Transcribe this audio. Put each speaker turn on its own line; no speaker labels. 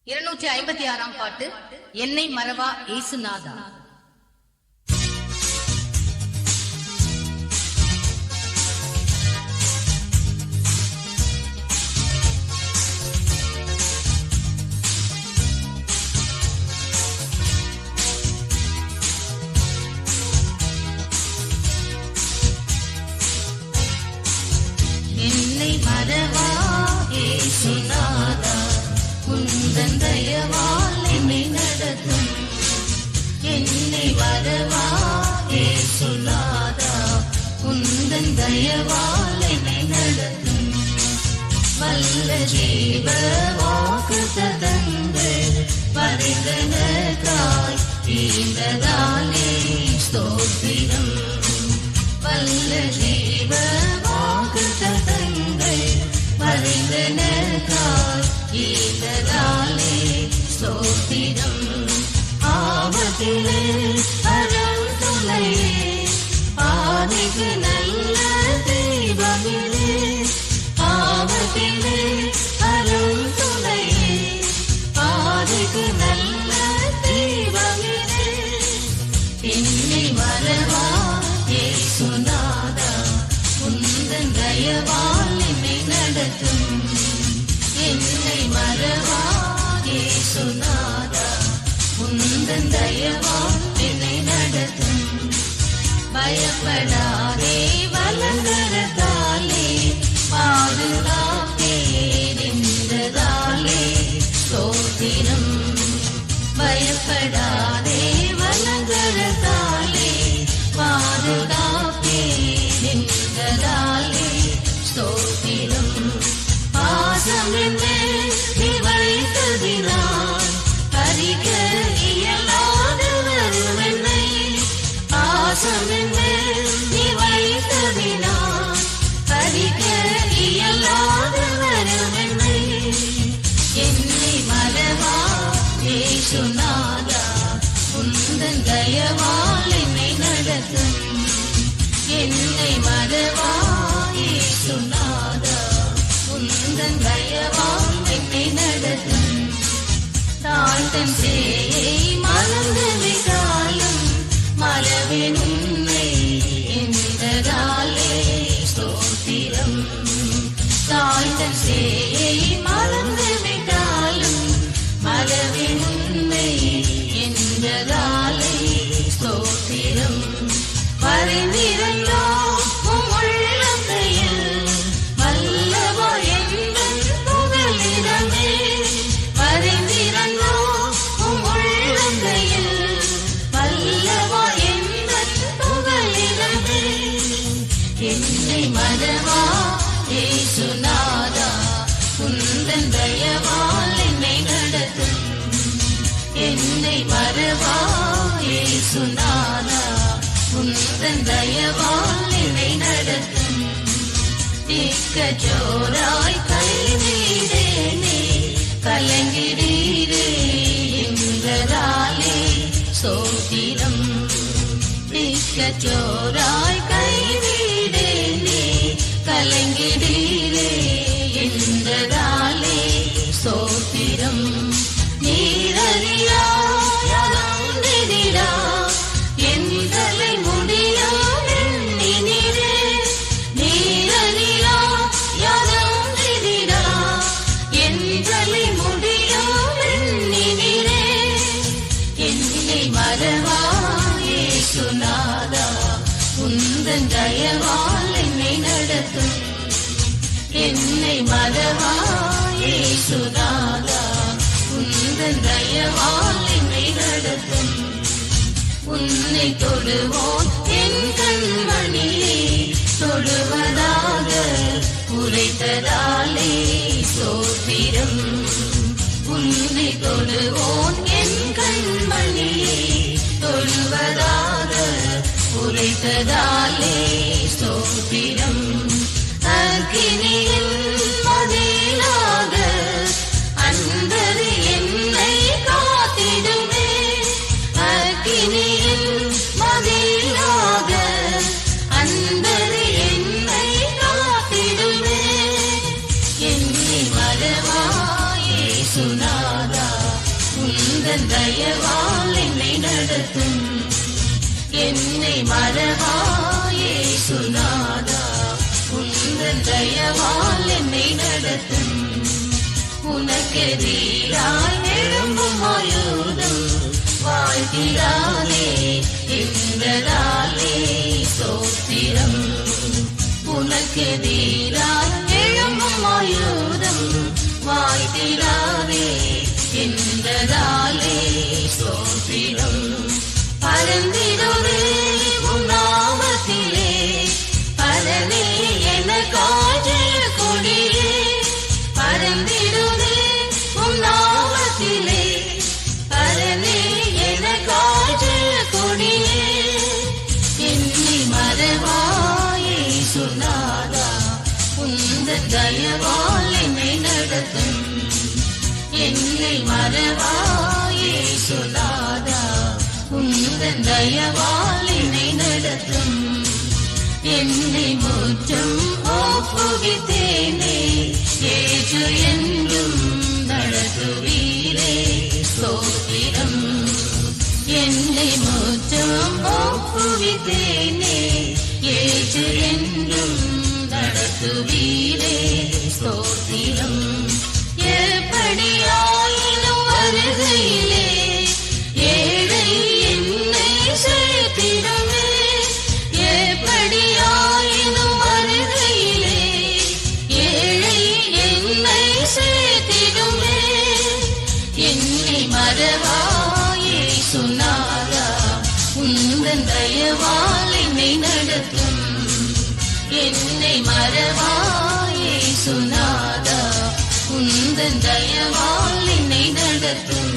256 பாட்டு. என்னை மறவா இயேசுநாதா. என்னை மறவா இயேசுநாதா, உந்தன் தயவால் என்னை நடத்தும். என்னை மறவா இயேசுநாதா, உந்தன் தயவால் என்னை நடத்தும். வல்ல ஜீவ வாக்குத்தத்தங்கள் பரிந்தனக்காய் ஈந்ததாலே ஸ்தோத்திரம். வல்ல ஜீவ வாக்குத்தத்தங்கள் பரிந்தனக்காய் ஈந்ததாலே ஸ்தோத்திரம். ஆபத்திலே அறம் துணையே, ஆதிக்கு நல்ல தெய்வமிலே. ஆபத்திலே அறம் துணையே, ஆதிக்கு நல்ல தெய்வமிலே. என்னை மறவா இயேசுநாதா, உந்தன் தயவால் என்னை நடத்தும். என்னை மறவா இயேசுநாதா, உந்தன் தயவால் என்னை நடத்தும். பயப்படாதே வலங்கரத்தாலே பாதுகாப்பேரிந்ததாலே ஸ்தோத்திரம். பயப்படாதே வலங்கரத்தாலே பாதுகாப்பேரிந்ததாலே ஸ்தோத்திரம். பாசம் என்னை நீ வைத்ததினால் பறிக்க இயலாத வருவென்னை. பாசம் என்னை நீ வைத்ததினால் பறிக்க இயலாத வருவென்னை. என்னை மறவா இயேசுநாதா, உந்தன் தயவால் என்னை நடத்தும். என்னை மறவா இயேசுநாதா, உந்தன் தயவால் என்னை நடத்தும். தாழ்த்தன் சேயை மறந்து விட்டாலும் மறவேன் உன்னை என்றதாலே ஸ்தோத்திரம். தாழ்த்தன் சேயை மறந்து விட்டாலும் மறவேன் உன்னை என்றதாலே ஸ்தோத்திரம். பரிந்திரண்டோ உம் உள்ளங்கையில் வல்லவா என்பன் புகலிடமே. பரிந்திரண்டோ உம் உள்ளங்கையில் வல்லவா என்பன் புகலிடமே. என்னை மறவா இயேசுநாதா, உந்தன் தயவால் என்னை நடத்தும். என்னை மறவா இயேசுநாதா, உந்தன் தயவால் என்னை நடத்தும். திக்கச்சோராய் கைவிடேனே, கலங்கிடீரே என்றதாலே ஸ்தோத்திரம். திக்கச்சோராய் கைவிடேனே, கலங்கிடீரே என்றதாலே ஸ்தோத்திரம். நீரறியா யதொன்றிதிடா எந்தலை முடியாம் எண்ணினீரே. நீரறியா யதொன்றிதிடா எந்தலை முடியாம் எண்ணினீரே. என்னை மறவா இயேசுநாதா, உந்தன் தயவால் என்னை நடத்தும். என்னை மறவா இயேசுநாதா, உந்தன் தயவால் என்னை நடத்தும். உன்னை தொடுவோன் என் கண்மணியை தொடுவதாக உரைத்ததாலே ஸ்தோத்திரம். உன்னை தொடுவோன் என் கண்மணியை தொடுவதாக உரைத்ததாலே ஸ்தோத்திரம். அக்கினியின் மதிலாக அன்பது என்னை காத்திடுமே. அக்கினியின் மதிலாக அன்பது என்னை காத்திடுமே. என்னை மறவா இயேசுநாதா, உந்தன் தயவால் என்னை நடத்தும். என்னை மறவாயே சுனாதா, உந்தன் தயவால் என்னை நடத்தும். உனக்கெதிராய் எழும்பும் ஆயுதம் வாழ்த்திடாதே என்றதாலே ஸ்தோத்திரம். உனக்கெதிராய் எழும்பும் ஆயுதம் வாழ்த்திடாதே என்றதாலே ஸ்தோத்திரம். பரந்திடுவே உம் நாமத்திலே, பரனே எனக்காக கொடியே. பரந்திடுவே உம் நாமத்திலே, பரனே எனக்காக கொடியே. என்னை மறவாயே சுனாதா, உந்தன் தயவால் என்னை நடத்தும். என்னை மறவாயே சுனாதா, உந்தன் தயவால் என்னை நடத்தும். என்னை முற்றும் ஒப்புவித்தேனே, ஏற்று என்றும் நடத்துவீரே ஸ்தோத்திரம். என்னை முற்றும் ஒப்புவித்தேனே, ஏற்று என்றும் நடத்துவீரே ஸ்தோத்திரம். எப்படியாயினும் வருகையிலே ஏழை என்னை சேர்த்திடுமே. எப்படியாயினும் வருகையிலே ஏழை என்னை சேர்த்திடுமே. என்னை மறவாயே சுனாதா, உந்தன் தயவால் என்னை நடத்தும். என்னை மறவாயே சுனாதா, உந்தன் தயவால் என்னை நடத்தும்.